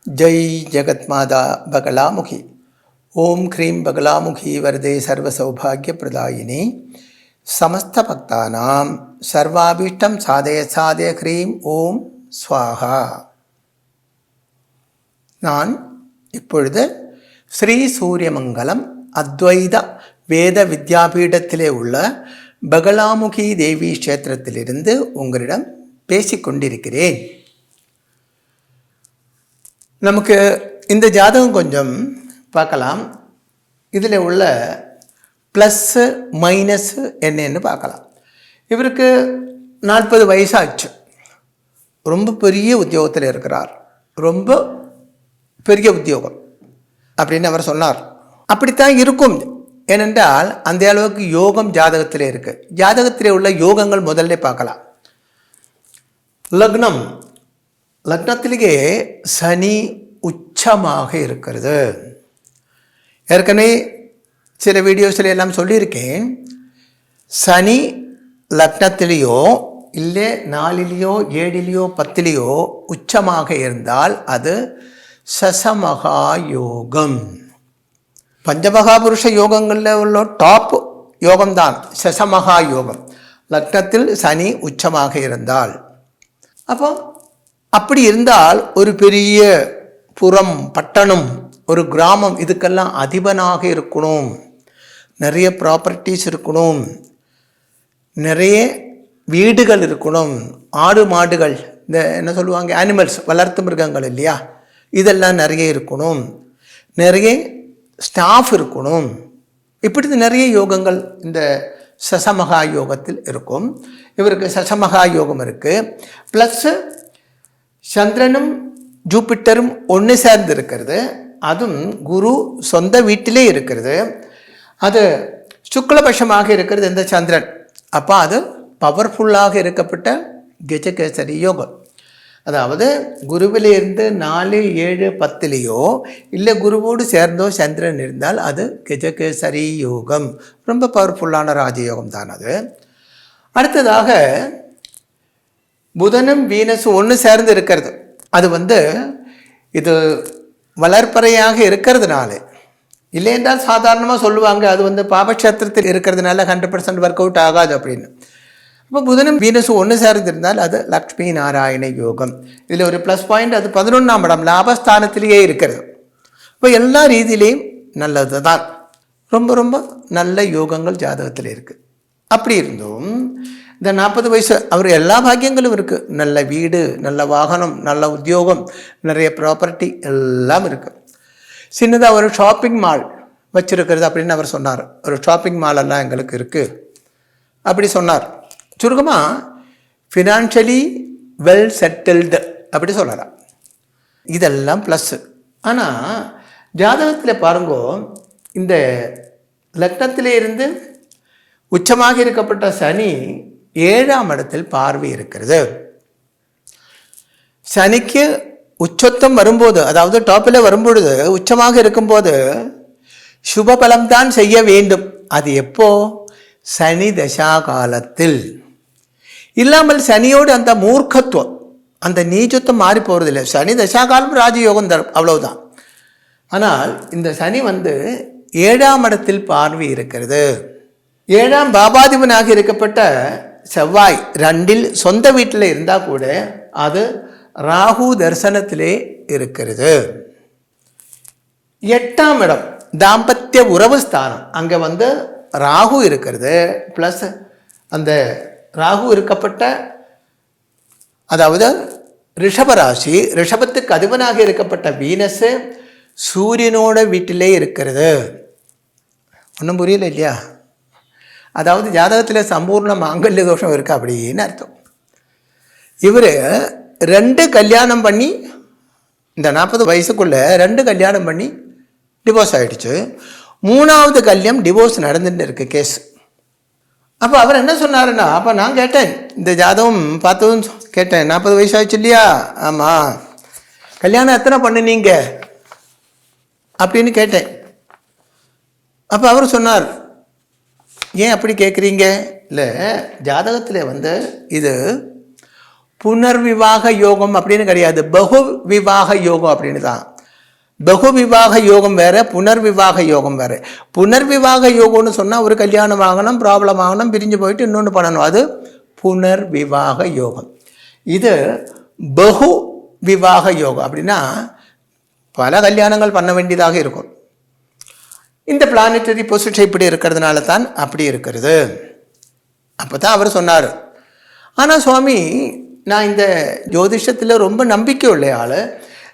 ஜெய் ஜெகத்மாதா பகலாமுகி. ஓம் cream Bagalamukhi வரதே சர்வ சௌபாகிய பிரதாயினி. சமஸ்த பக்தானாம் சர்வாபீஷ்டம் சாதய சாதய க்ரீம் ஓம் ஸ்வாஹா. நான் இப்பொழுது ஸ்ரீ சூரியமங்கலம் அத்வைத வேத வித்யாபீடத்திலே உள்ள பகலாமுகி தேவி க்ஷேத்திரத்திலிருந்து உங்களிடம் பேசிக்கொண்டிருக்கிறேன். நமக்கு இந்த ஜாதகம் கொஞ்சம் பார்க்கலாம். இதில் உள்ள ப்ளஸ்ஸு மைனஸ்ஸு என்னன்னு பார்க்கலாம். இவருக்கு 40 வயசாச்சு. ரொம்ப பெரிய உத்தியோகத்தில் இருக்கிறார். ரொம்ப பெரிய உத்தியோகம் அப்படின்னு அவர் சொன்னார். அப்படித்தான் இருக்கும். ஏனென்றால் அந்த அளவுக்கு யோகம் ஜாதகத்தில் இருக்குது. ஜாதகத்தில் உள்ள யோகங்கள் முதல்ல பார்க்கலாம். லக்னத்திலேயே சனி உச்சமாக இருக்கிறது. ஏற்கனவே சில வீடியோஸில் எல்லாம் சொல்லியிருக்கேன். சனி லக்னத்திலேயோ இல்லை 4லேயோ 7லேயோ 10லேயோ உச்சமாக இருந்தால் அது சசமகா யோகம். பஞ்சமகாபுருஷ யோகங்களில் உள்ள டாப் யோகம்தான் சசமகா யோகம். லக்னத்தில் சனி உச்சமாக இருந்தால், அப்போ அப்படி இருந்தால் ஒரு பெரிய புறம், பட்டணம், ஒரு கிராமம் இதுக்கெல்லாம் அதிபனாக இருக்கணும். நிறைய ப்ராப்பர்ட்டிஸ் இருக்கணும், நிறைய வீடுகள் இருக்கணும், ஆடு மாடுகள், இந்த என்ன சொல்லுவாங்க அனிமல்ஸ், வளர்த்து மிருகங்கள் இல்லையா, இதெல்லாம் நிறைய இருக்கணும், நிறைய ஸ்டாஃப் இருக்கணும். இப்படி நிறைய யோகங்கள் இந்த சசமகா யோகத்தில் இருக்கும். இவருக்கு சசமகா யோகம் இருக்குது. ப்ளஸ்ஸு சந்திரனும் ஜூபிட்டரும் ஒன்று சேர்ந்து இருக்கிறது. அதுவும் குரு சொந்த வீட்டிலே இருக்கிறது. அது சுக்லபட்சமாக இருக்கிறது இந்த சந்திரன். அப்போ அது பவர்ஃபுல்லாக இருக்கப்பட்ட கஜகேசரி யோகம். அதாவது குருவிலிருந்து 4, 7, 10லேயோ இல்லை குருவோடு சேர்ந்தோ சந்திரன் இருந்தால் அது கஜகேசரி யோகம். ரொம்ப பவர்ஃபுல்லான ராஜயோகம் தான் அது. அடுத்ததாக புதனும் வீனஸும் ஒன்று சேர்ந்து இருக்கிறது. அது இது வளர்ப்பறையாக இருக்கிறதுனால, இல்லை என்றால் சாதாரணமாக சொல்லுவாங்க அது பாபக்ஷேத்திரத்தில் இருக்கிறதுனால 100% ஒர்க் அவுட் ஆகாது அப்படின்னு. இப்போ புதனும் வீனஸும் ஒன்று சேர்ந்திருந்தால் அது லக்ஷ்மி நாராயண யோகம். இதில் ஒரு ப்ளஸ் பாயிண்ட், அது 11ஆம் இடம் லாபஸ்தானத்திலேயே இருக்கிறது. இப்போ எல்லா ரீதியிலையும் நல்லது தான். ரொம்ப ரொம்ப நல்ல யோகங்கள் ஜாதகத்தில் இருக்குது. அப்படி இருந்தும் இந்த 40 வயசு அவர் எல்லா பாக்கியங்களும் இருக்குது. நல்ல வீடு, நல்ல வாகனம், நல்ல உத்தியோகம், நிறைய ப்ராப்பர்ட்டி எல்லாம் இருக்குது. சின்னதாக ஒரு ஷாப்பிங் மால் வச்சுருக்கிறது அப்படின்னு அவர் சொன்னார். ஒரு ஷாப்பிங் மாலெல்லாம் எங்களுக்கு இருக்குது அப்படி சொன்னார். சுருக்கமாக ஃபினான்ஷியலி வெல் செட்டில்டு அப்படி சொல்லலாம். இதெல்லாம் ப்ளஸ்ஸு. ஆனால் ஜாதகத்தில் பாருங்கோ, இந்த லக்னத்திலே இருந்து உச்சமாக இருக்கப்பட்ட சனி 7ஆம் இடத்தில் பார்வை இருக்கிறது. சனிக்கு உச்சத்தம் வரும்போது, அதாவது டாப்பில் வரும்பொழுது, உச்சமாக இருக்கும்போது சுபபலம்தான் செய்ய வேண்டும். அது எப்போ? சனி தசா காலத்தில். இல்லாமல் சனியோடு அந்த மூர்க்கத்துவம், அந்த நீச்சத்துவம் மாறி போகிறதில்லை. சனி தசா காலம் ராஜயோகம் தரும், அவ்வளவுதான். ஆனால் இந்த சனி 7ஆம் இடத்தில் பார்வை இருக்கிறது. 7ஆம் பாபாதிபனாக இருக்கப்பட்ட செவ்வாய் 2ல் சொந்த வீட்டில் இருந்தால் கூட அது ராகு தரிசனத்திலே இருக்கிறது. 8ஆம் இடம் தாம்பத்திய உறவு ஸ்தானம், அங்கே ராகு இருக்கிறது. ப்ளஸ் அந்த ராகு இருக்கப்பட்ட, அதாவது ரிஷபராசி, ரிஷபத்துக்கு அதிபனாக இருக்கப்பட்ட வீனஸு சூரியனோட வீட்டிலே இருக்கிறது. ஒன்றும் புரியல இல்லையா? அதாவது ஜாதகத்தில் சம்பூர்ண மாங்கல்ய தோஷம் இருக்குது அப்படின்னு அர்த்தம். இவர் 2 கல்யாணம் பண்ணி, இந்த 40 வயசுக்குள்ளே 2 கல்யாணம் பண்ணி டிவோர்ஸ் ஆகிடுச்சு. 3ஆவது கல்யாணம் டிவோர்ஸ் நடந்துட்டு இருக்கு கேஸ். அப்போ அவர் என்ன சொன்னாருன்னா, அப்போ நான் கேட்டேன், இந்த ஜாதகம் பார்த்ததும் கேட்டேன், 40 வயசு ஆயிடுச்சு இல்லையா? ஆமாம். கல்யாணம் எத்தனை பண்ணுனீங்க அப்படின்னு கேட்டேன். அப்போ அவர் சொன்னார், ஏன் அப்படி கேட்குறீங்க? இல்லை, ஜாதகத்தில் இது புனர்விவாக யோகம் அப்படின்னு கிடையாது, பகு விவாக யோகம் அப்படின்னு தான். பகு விவாக யோகம் வேற, புனர்விவாக யோகம் வேற. புனர்விவாக யோகம்னு சொன்னால் ஒரு கல்யாணம் ஆகணும், ப்ராப்ளம் ஆகணும், பிரிஞ்சு போயிட்டு இன்னொன்று பண்ணணும், அது புனர்விவாக யோகம். இது பகு விவாக யோகம் அப்படின்னா பல கல்யாணங்கள் பண்ண வேண்டியதாக இருக்கும். இந்த பிளானட்டரி பொசிஷன் இப்படி இருக்கிறதுனால தான் அப்படி இருக்கிறது. அப்போ தான் அவர் சொன்னார். ஆனால் சுவாமி, நான் இந்த ஜோதிஷத்தில் ரொம்ப நம்பிக்கை உள்ள ஆள்,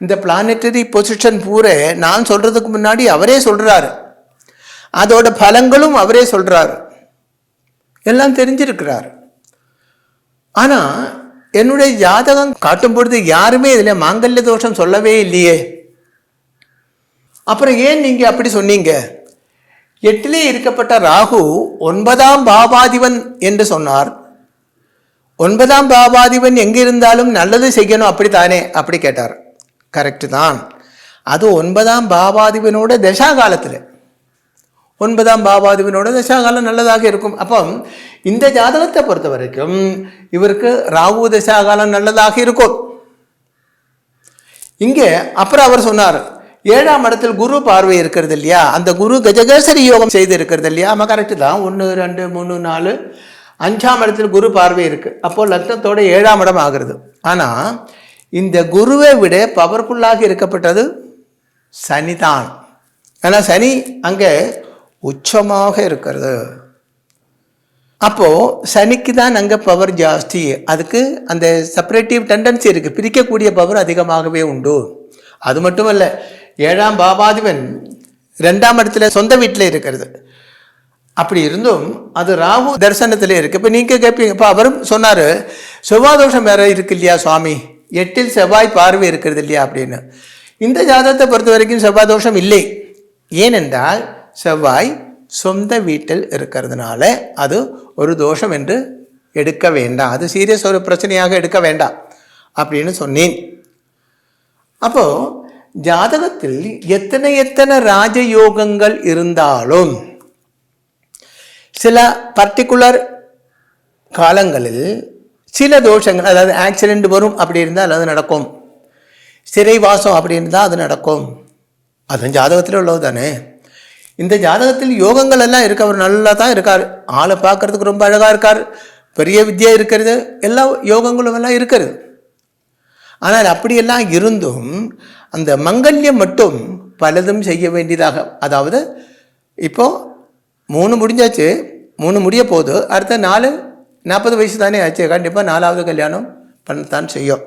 இந்த பிளானட்டரி பொசிஷன் பூரா நான் சொல்கிறதுக்கு முன்னாடி அவரே சொல்கிறாரு, அதோட பலங்களும் அவரே சொல்கிறாரு, எல்லாம் தெரிஞ்சிருக்கிறார். ஆனால் என்னுடைய ஜாதகம் காட்டும் பொழுது யாருமே இதில் மாங்கல்ய தோஷம் சொல்லவே இல்லையே. அப்புறம் ஏன் நீங்கள் அப்படி சொன்னீங்க? 8லே இருக்கப்பட்ட ராகு 9ஆம் பாவாதிபன் என்று சொன்னார். 9ஆம் பாவாதிபன் எங்கே இருந்தாலும் நல்லது செய்யணும், அப்படித்தானே? அப்படி கேட்டார். கரெக்டு தான். அது 9ஆம் பாவாதிபனோட தசா காலத்தில், 9ஆம் பாவாதிபனோட தசாகாலம் நல்லதாக இருக்கும். அப்போ இந்த ஜாதகத்தை பொறுத்த வரைக்கும் இவருக்கு ராகு தசாகாலம் நல்லதாக இருக்கும். இங்கே அப்புறம் அவர் சொன்னார், 7ஆம் இடத்தில் குரு பார்வை இருக்கிறது இல்லையா, அந்த குரு கஜகேசரி யோகம் செய்து இருக்கிறது இல்லையா. ஆமாம், கரெக்டு தான். 1 2 3 4 5ஆம் இடத்தில் குரு பார்வை இருக்குது. அப்போது லக்னத்தோட 7ஆம் இடம் ஆகிறது. ஆனால் இந்த குருவை விட பவர்ஃபுல்லாக இருக்கப்பட்டது சனி தான். ஆனால் சனி அங்கே உச்சமாக இருக்கிறது. அப்போது சனிக்கு தான் அங்கே பவர் ஜாஸ்தி. அதுக்கு அந்த செப்பரேட்டிவ் டெண்டன்சி இருக்குது, பிரிக்கக்கூடிய பவர் அதிகமாகவே உண்டு. அது மட்டுமல்ல, 7ஆம் பாவாதிபன் 2ஆம் இடத்துல சொந்த வீட்டில் இருக்கிறது. அப்படி இருந்தும் அது ராகு தரிசனத்தில் இருக்குது. இப்போ நீங்கள் கேட்பீங்க, இப்போ அவரும் சொன்னார், செவ்வாய் தோஷம் வேற இருக்கு இல்லையா சுவாமி, 8இல் செவ்வாய் பார்வை இருக்கிறது இல்லையா அப்படின்னு. இந்த ஜாதகத்தை பொறுத்த வரைக்கும் செவ்வாய் தோஷம் இல்லை. ஏனென்றால் செவ்வாய் சொந்த வீட்டில் இருக்கிறதுனால அது ஒரு தோஷம் என்று எடுக்க வேண்டாம், அது சீரியஸ் ஒரு பிரச்சனையாக எடுக்க வேண்டாம் அப்படின்னு சொன்னேன். அப்போது ஜாதகத்தில் எத்தனை ராஜயோகங்கள் இருந்தாலும் சில பர்டிகுலர் காலங்களில் சில தோஷங்கள், அதாவது ஆக்சிடெண்ட் வரும் அப்படி இருந்தால் அது நடக்கும், சிறைவாசம் அப்படி இருந்தால் அது நடக்கும். அதுவும் ஜாதகத்தில் உள்ளது தானே. இந்த ஜாதகத்தில் யோகங்கள் எல்லாம் இருக்கு. அவர் நல்லா தான் இருக்கார், ஆளை பார்க்கறதுக்கு ரொம்ப அழகாக இருக்கார், பெரிய வித்யா இருக்கிறது, எல்லா யோகங்களும் எல்லாம் இருக்கிறது. ஆனால் அப்படியெல்லாம் இருந்தும் அந்த மங்கல்யம் மட்டும் பலதும் செய்ய வேண்டியதாக, அதாவது இப்போது 3 முடிஞ்சாச்சு, 3 முடிய போகுது, அடுத்த 40 வயசு தானே ஆச்சு, கண்டிப்பாக 4வது கல்யாணம் பண்ணத்தான் செய்யும்.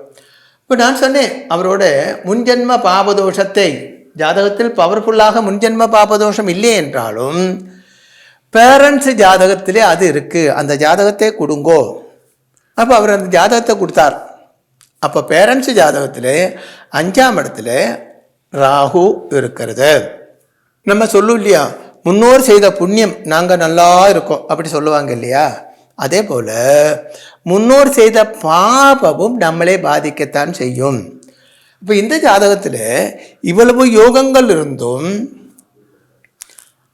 இப்போ நான் சொன்னேன், அவரோட முன்ஜென்ம பாபதோஷத்தை ஜாதகத்தில் பவர்ஃபுல்லாக முன்ஜென்ம பாபதோஷம் இல்லை என்றாலும் பேரண்ட்ஸ் ஜாதகத்திலே அது இருக்குது, அந்த ஜாதகத்தை கொடுங்கோ. அப்போ அவர் அந்த ஜாதகத்தை கொடுத்தார். அப்போ பேரண்ட்ஸ் ஜாதகத்தில் 5ஆம் இடத்துல ராகு இருக்கிறது. நம்ம சொல்லும் இல்லையா, முன்னோர் செய்த புண்ணியம் நாங்கள் நல்லா இருக்கோம் அப்படி சொல்லுவாங்க இல்லையா. அதே போல் முன்னோர் செய்த பாபமும் நம்மளே பாதிக்கத்தான் செய்யும். இப்போ இந்த ஜாதகத்தில் இவ்வளவு யோகங்கள் இருந்தும்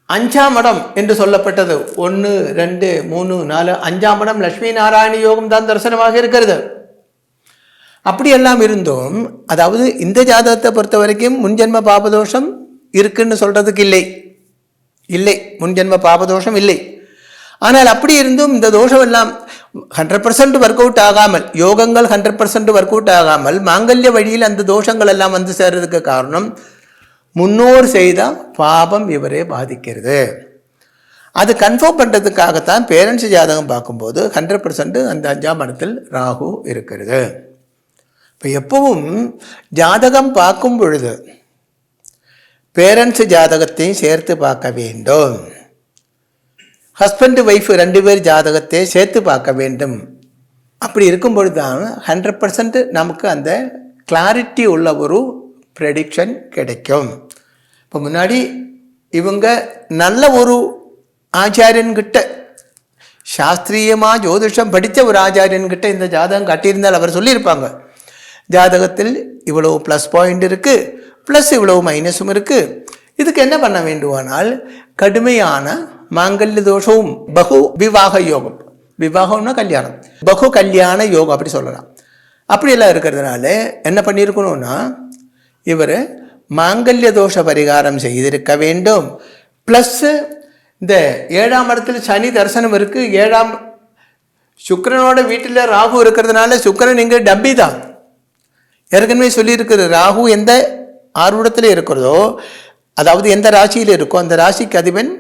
5ஆம் இடம் என்று சொல்லப்பட்டது 1 2 3 4 5ஆம் இடம் லட்சுமி நாராயண யோகம் தான் தரிசனமாக இருக்கிறது. அப்படியெல்லாம் இருந்தும், அதாவது இந்த ஜாதகத்தை பொறுத்த வரைக்கும் முன்ஜென்ம பாபதோஷம் இருக்குன்னு சொல்கிறதுக்கு இல்லை, முன்ஜென்ம பாபதோஷம் இல்லை. ஆனால் அப்படி இருந்தும் இந்த தோஷம் எல்லாம் 100% ஒர்க் அவுட் ஆகாமல், யோகங்கள் 100% ஒர்க் அவுட் ஆகாமல் மாங்கல்ய வழியில் அந்த தோஷங்கள் எல்லாம் வந்து சேர்றதுக்கு காரணம் முன்னோர் செய்த பாபம் இவரே பாதிக்கிறது. அது கன்ஃபார்ம் பண்ணுறதுக்காகத்தான் பேரண்ட்ஸ் ஜாதகம் பார்க்கும்போது 100% அந்த 5ஆம் இடத்தில் ராகு இருக்கிறது. இப்போ எப்பவும் ஜாதகம் பார்க்கும் பொழுது பேரண்ட்ஸ் ஜாதகத்தையும் சேர்த்து பார்க்க வேண்டும். ஹஸ்பண்ட் ஒய்ஃப் 2 பேர் ஜாதகத்தை சேர்த்து பார்க்க வேண்டும். அப்படி இருக்கும் பொழுது தான் 100% நமக்கு அந்த கிளாரிட்டி உள்ள ஒரு ப்ரெடிக்ஷன் கிடைக்கும். இப்போ முன்னாடி இவங்க நல்ல ஒரு ஆச்சாரியன்கிட்ட, சாஸ்திரியமாக ஜோதிஷம் படித்த ஒரு ஆச்சாரியன்கிட்ட இந்த ஜாதகம் காட்டியிருந்தால் அவர் சொல்லியிருப்பாங்க, ஜாதகத்தில் இவ்வளவு ப்ளஸ் பாயிண்ட் இருக்குது, ப்ளஸ் இவ்வளவு மைனஸும் இருக்குது, இதுக்கு என்ன பண்ண வேண்டுமானால் கடுமையான மாங்கல்ய தோஷமும் பகு விவாக யோகம், விவாகம்னா கல்யாணம், பகு கல்யாண யோகம் அப்படி சொல்லலாம், அப்படியெல்லாம் இருக்கிறதுனால என்ன பண்ணியிருக்கணும்னா இவர் மாங்கல்ய தோஷ பரிகாரம் செய்திருக்க வேண்டும். ப்ளஸ்ஸு இந்த 7ஆம் இடத்துல சனி தரிசனம் இருக்குது. 7ஆம் சுக்கிரனோட வீட்டில் ராகு இருக்கிறதுனால சுக்கிரன் இங்கே டப்பி தான். ஏற்கனவே சொல்லியிருக்கிற ராகு எந்த ஆர்வத்தில் இருக்கிறதோ, அதாவது எந்த ராசியில் இருக்கோ அந்த ராசிக்கு அதிபன்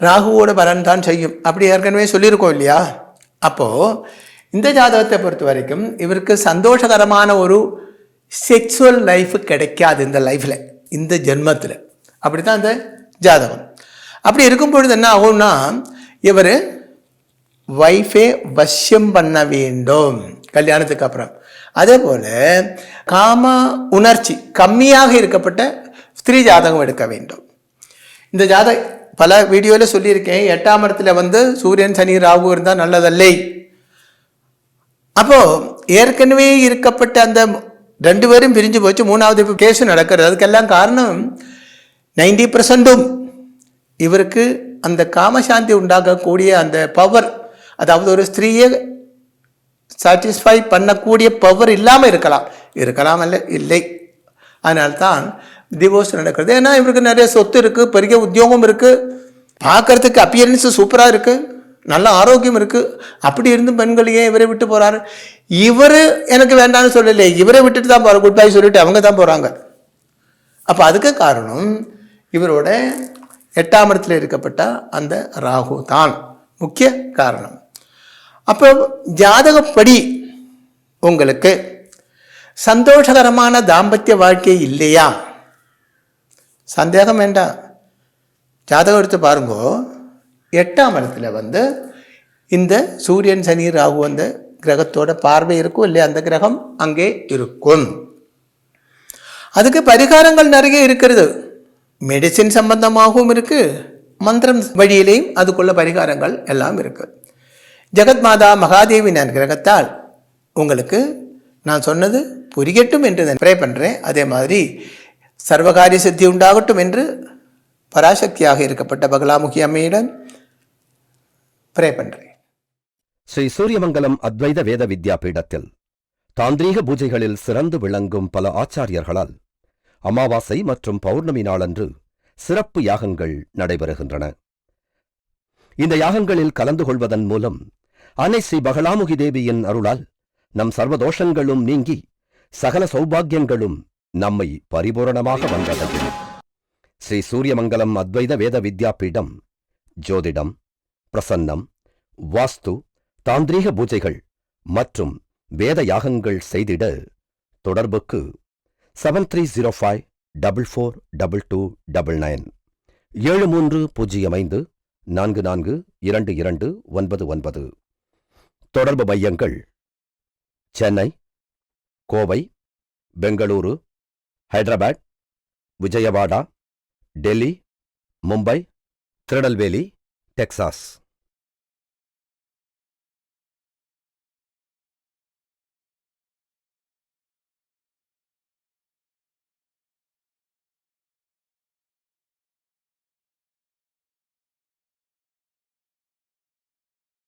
ராகுவோட பலன் தான் செய்யும். அப்படி ஏற்கனவே சொல்லியிருக்கோம் இல்லையா? அப்போது இந்த ஜாதகத்தை பொறுத்த வரைக்கும் இவருக்கு சந்தோஷகரமான ஒரு செக்ஸுவல் லைஃப் கிடைக்காது இந்த லைஃப்பில், இந்த ஜென்மத்தில். அப்படி தான் இந்த ஜாதகம். அப்படி இருக்கும் பொழுது என்ன ஆகும்னா இவர் வைஃபை வசியம் பண்ண வேண்டும் கல்யாணத்துக்கு அப்புறம். அதே போல் காம உணர்ச்சி கம்மியாக இருக்கப்பட்ட ஸ்திரீ ஜாதகம் எடுக்க வேண்டும். இந்த ஜாதகம் பல வீடியோவில் சொல்லியிருக்கேன். 8ஆம் இடத்துல சூரியன் சனி ராகு இருந்தால் நல்லதல்லை. அப்போது ஏற்கனவே இருக்கப்பட்ட அந்த 2 பேரும் பிரிஞ்சு போச்சு, 3வது கேஸு நடக்கிறது. அதுக்கெல்லாம் காரணம் 90% இவருக்கு அந்த காமசாந்தி உண்டாக்கக்கூடிய அந்த பவர், அதாவது ஒரு ஸ்திரீயை சாட்டிஸ்ஃபை பண்ணக்கூடிய பவர் இல்லாமல் இருக்கலாம் அல்ல இல்லை. அதனால்தான் டிவோர்ஸ் நடக்கிறது. ஏன்னா இவருக்கு நிறைய சொத்து இருக்குது, பெரிய உத்தியோகம் இருக்குது, பார்க்கறதுக்கு அப்பியரன்ஸு சூப்பராக இருக்குது, நல்ல ஆரோக்கியம் இருக்குது. அப்படி இருந்தும் பெண்களையே இவரை விட்டு போகிறாரு. இவர் எனக்கு வேண்டாம்னு சொல்லலை, இவரை விட்டுட்டு தான் போகிற, குட் பை சொல்லிட்டு அவங்க தான் போகிறாங்க. அப்போ அதுக்கு காரணம் இவரோட 8ஆம் இடத்துல இருக்கப்பட்ட அந்த ராகு தான் முக்கிய காரணம். அப்போ ஜாதகப்படி உங்களுக்கு சந்தோஷகரமான தாம்பத்திய வாழ்க்கை இல்லையா? சந்தேகம் வேண்டாம், ஜாதகம் எடுத்து பாருங்கோ. 8ஆம் இடத்துல இந்த சூரியன் சனி ராகு அந்த கிரகத்தோட பார்வை இருக்கும் இல்லையா? அந்த கிரகம் அங்கே இருக்கும். அதுக்கு பரிகாரங்கள் நிறைய இருக்கிறது. மெடிசின் சம்பந்தமாகவும் இருக்குது, மந்திரம் வழியிலையும் அதுக்குள்ள பரிகாரங்கள் எல்லாம் இருக்குது. ஜெகத் மாதா மகாதேவியின் கிரகத்தால் உங்களுக்கு நான் சொன்னது புரியட்டும் என்று நான் ப்ரே பண்ணுறேன். அதே மாதிரி சர்வகாரிய சித்தி உண்டாகட்டும் என்று பராசக்தியாக இருக்கப்பட்ட பகலாமுகி அம்மையிடம் ப்ரே பண்ணுறேன். ஸ்ரீ சூரியமங்கலம் அத்வைத வேத வித்யா பீடத்தில் தாந்திரீக பூஜைகளில் சிறந்து விளங்கும் பல ஆச்சாரியர்களால் அமாவாசை மற்றும் பௌர்ணமி நாளன்று சிறப்பு யாகங்கள் நடைபெறுகின்றன. இந்த யாகங்களில் கலந்து கொள்வதன் மூலம் அன்னை ஸ்ரீ பகலாமுகி தேவியின் அருளால் நம் சர்வதோஷங்களும் நீங்கி சகல சௌபாகியங்களும் நம்மை பரிபூரணமாக வந்தடையும். ஸ்ரீ சூரியமங்கலம் அத்வைத வேத வித்யா பீடம் ஜோதிடம், பிரசன்னம், வாஸ்து, தாந்திரீக பூஜைகள் மற்றும் வேத யாகங்கள் செய்திட தொடர்புக்கு 7305442299 7305442299. தொடர்பு மையங்கள் சென்னை, கோவை, பெங்களூரு, ஹைதராபாத், விஜயவாடா, டெல்லி, மும்பை, திருநெல்வேலி, டெக்சாஸ்.